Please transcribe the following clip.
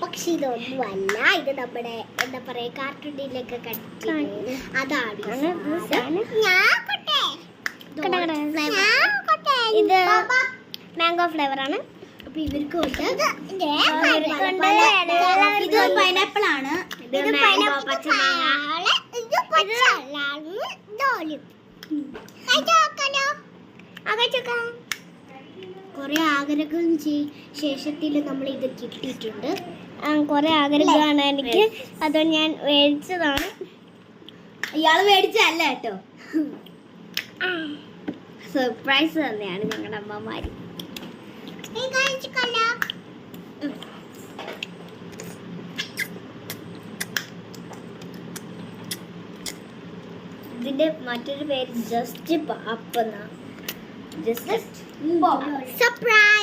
പക്ഷെ ഇതൊന്നുമല്ല. ഇത് നമ്മുടെ എന്താ പറയാ കാർട്ടൂണിലൊക്കെ കണ്ടിട്ട് അതാണ്. ഇത് മാംഗോ ഫ്ലേവർ ആണ്. അപ്പൊ ഇവർക്ക് ഇത് പൈനാപ്പിൾ ആണ്. കൊറേ ആഗ്രഹം ശേഷത്തിൽ നമ്മൾ ഇത് കിട്ടിയിട്ടുണ്ട്. കൊറേ ആഗ്രഹമാണ് എനിക്ക്, അതുകൊണ്ട് ഞാൻ മേടിച്ചതാണ്. ഇയാള് മേടിച്ചല്ല കേട്ടോ, സർപ്രൈസ് തന്നെയാണ് ഞങ്ങളുടെ അമ്മമാര്. ഇതിന്റെ മറ്റൊരു പേര് ജസ്റ്റ് പാപ്പ. Just surprise.